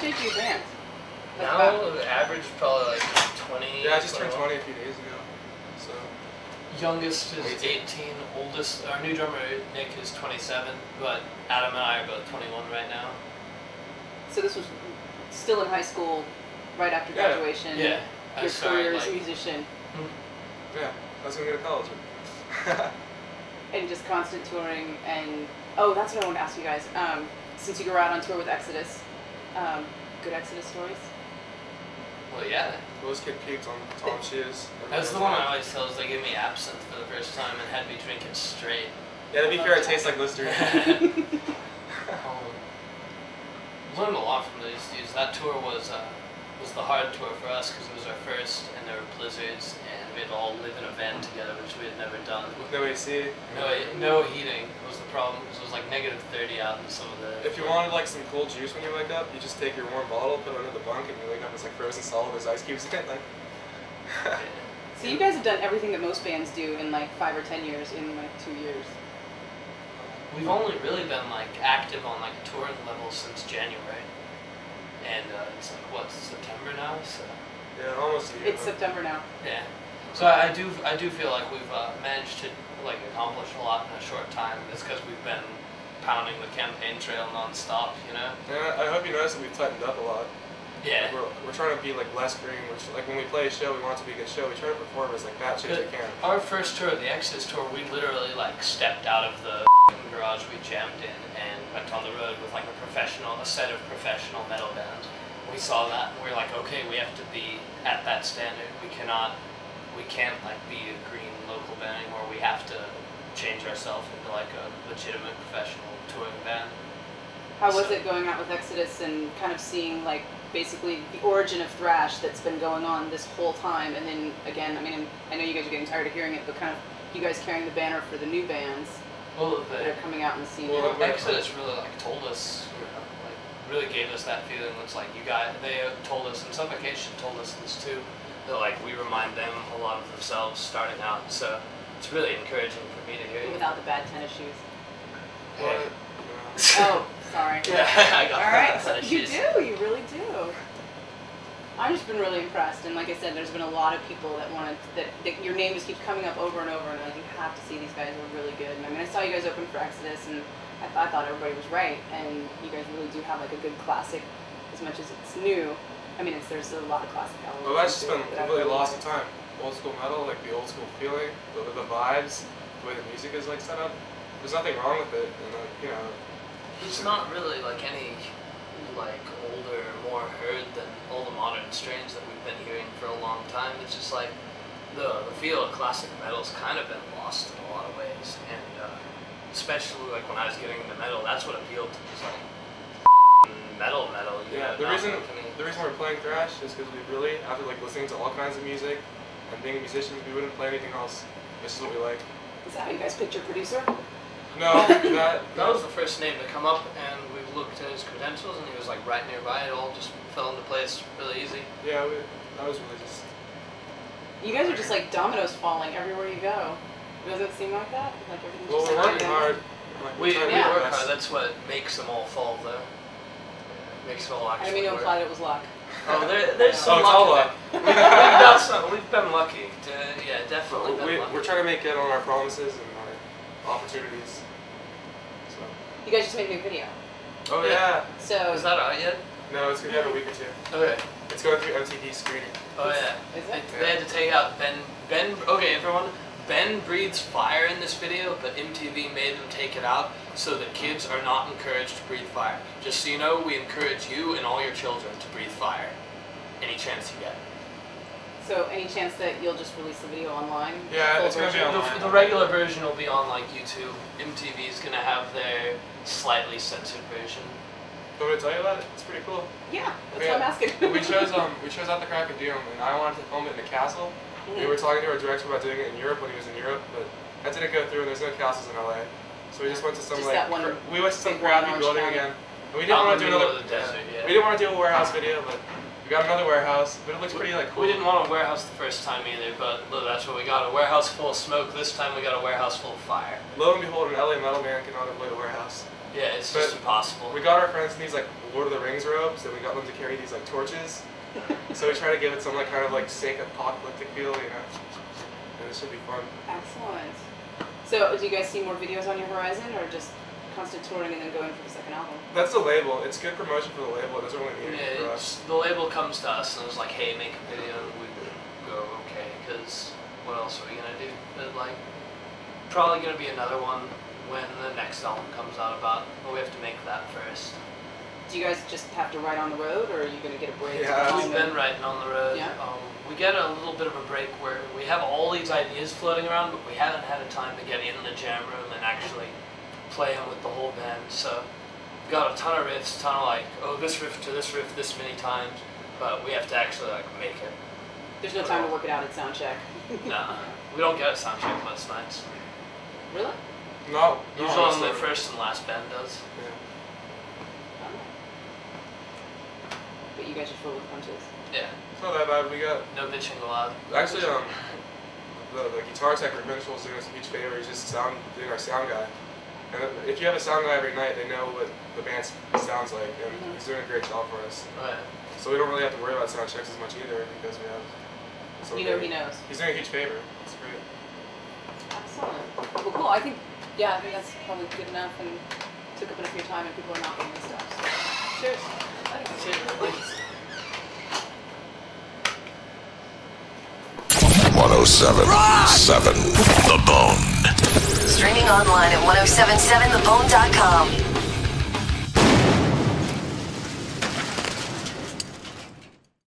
average age of your band? Like now, the average probably like 20. Yeah, I just turned 20 a few days ago. So. Youngest is 18. Oldest, our new drummer Nick is 27, but Adam and I are both 21 right now. So this was still in high school, right after graduation. Yeah. Your career as a musician. Yeah, I was gonna go to college. And just constant touring, and oh, that's what I wanted to ask you guys. Since you go out on tour with Exodus, good Exodus stories? Well, yeah. Those kid puked on Tom's shoes. That's the one I always tell is they gave me absinthe for the first time and had me drink it straight. Yeah, to be fair, it tastes like Listerine. Learned a lot from these dudes. That tour was the hard tour for us because it was our first, and there were blizzards, and we had to all live in a van together, which we had never done. With no AC. No heating was the problem, because it was like -30 out in some of the... If you wanted like some cold juice when you wake up, you just take your warm bottle, put it under the bunk, and you wake up it's like frozen solid, there's ice cubes in it. Like. So you guys have done everything that most bands do in like 5 or 10 years in like 2 years. We've only really been like active on like a touring level since January. And it's like, what, September now? So. Yeah, almost a year. It's September now. Yeah. So I do feel like we've managed to like accomplish a lot in a short time. It's because we've been pounding the campaign trail non-stop, you know? Yeah, I hope you notice that we've tightened up a lot. Yeah. Like we're trying to be like less green. Like when we play a show, we want it to be a good show. We try to perform as like batshit as we can. Our first tour, the Exodus tour, we literally like stepped out of the garage we jammed in and went on the road with like a set of professional metal bands. We saw that and we were like, okay, we have to be at that standard. We can't like be a green local band anymore. We have to change ourselves into like a legitimate professional touring band. How was it going out with Exodus and kind of seeing like basically the origin of thrash that's been going on this whole time, and then again, I mean, I know you guys are getting tired of hearing it, but kind of you guys carrying the banner for the new bands that are coming out in the scene. Well, Exodus really like told us, like really gave us that feeling. It's like you guys, they told us, and Suffocation told us this too, that like we remind them a lot of themselves starting out. So it's really encouraging for me to hear. Without the bad tennis shoes. Yeah. Oh, sorry. Yeah, I got Alright, you do, you really do. I've just been really impressed, and like I said, there's been a lot of people that wanted, that your name just keeps coming up over and over, and like, you have to see these guys are really good. And I mean, I saw you guys open for Exodus, and I thought everybody was right, and you guys really do have like a good classic, as much as it's new. I mean, there's a lot of classic elements. Well, that's just been completely lost in time. Old school metal, like the old school feeling, the vibes, the way the music is like set up. There's nothing wrong with it, and like, you know. It's not really like any like older, more heard than all the modern strains that we've been hearing for a long time. It's just like the feel of classic metal's kind of been lost in a lot of ways, and especially like when I was getting into metal, that's what appealed to me. Is like metal. Yeah, the reason we're playing thrash is because we really, after like listening to all kinds of music and being musicians, we wouldn't play anything else. This is what we like. Is that how you guys picked your producer? No, that was the first name to come up, and we looked at his credentials, and he was like right nearby. It all just fell into place really easy. Yeah, that was really just. You guys are just like dominoes falling everywhere you go. Does it seem like that? Like everything's well, just we're working hard. Like, we work hard. That's what makes them all fall, though. Makes them all actually. I mean, you implied it was luck. Oh, there's some luck. We've been lucky. Yeah, definitely. We're trying to make good on our promises and our opportunities. So. You guys just made a new video. Oh yeah. So is that out yet? No, it's gonna be out in a week or two. Okay. It's going through MTV screening. Oh yeah. Is it? They had to take out Ben. Okay, everyone. Ben breathes fire in this video, but MTV made them take it out so that kids are not encouraged to breathe fire. Just so you know, we encourage you and all your children to breathe fire, any chance you get. So any chance that you'll just release the video online? Yeah, it's going to be online. The regular version will be on like YouTube. MTV is going to have their slightly censored version. Do you want me to tell you about it? It's pretty cool. Yeah, that's what I'm asking. we chose out the Crack of Doom, and I wanted to film it in a castle. We were talking to our director about doing it in Europe when he was in Europe, but that didn't go through, and there's no castles in LA. So we just went to some we went to some crappy building again. And we didn't want to do another. We didn't want to do a warehouse video, but we got another warehouse. But it looks pretty like cool. We didn't want a warehouse the first time either, but look, that's what we got. A warehouse full of smoke. This time we got a warehouse full of fire. Lo and behold, an LA metal band cannot avoid a warehouse. Yeah, it's just impossible. We got our friends, and he's like, Lord of the Rings robes, and we got them to carry these like torches. So we try to give it some like kind of like sick apocalyptic feel, you know. And it should be fun. Excellent. So do you guys see more videos on your horizon, or just constant touring and then going for the second album? That's the label. It's good promotion for the label. It doesn't really need anything for us. The label comes to us and is like, hey, make a video, and we go, okay, because what else are we gonna do? But like, probably gonna be another one when the next album comes out about, well, we have to make that first. Do you guys just have to ride on the road, or are you going to get a break? Yeah, we've been riding on the road. Yeah. We get a little bit of a break where we have all these ideas floating around, but we haven't had a time to get in the jam room and actually play them with the whole band. So we've got a ton of riffs, ton of like, oh, this riff to this riff this many times, but we have to actually like make it. There's no time to work it out at sound check. No, we don't get a sound check most nights. Really? No. Usually the first and last band does. Yeah. But you guys just roll with punches. Yeah. It's not that bad. We got no bitching allowed. actually the guitar tech for Principal is doing us a huge favor. He's just doing our sound guy. And if you have a sound guy every night, they know what the band sounds like, and he's doing a great job for us. Right. So we don't really have to worry about sound checks as much either because we have. You know he knows. He's doing a huge favor. It's great. Excellent. Well, cool. I think that's probably good enough and took up enough of your time, and people are knocking and stuff. So, cheers. Cheers. 107.7 The Bone. Streaming online at 1077thebone.com.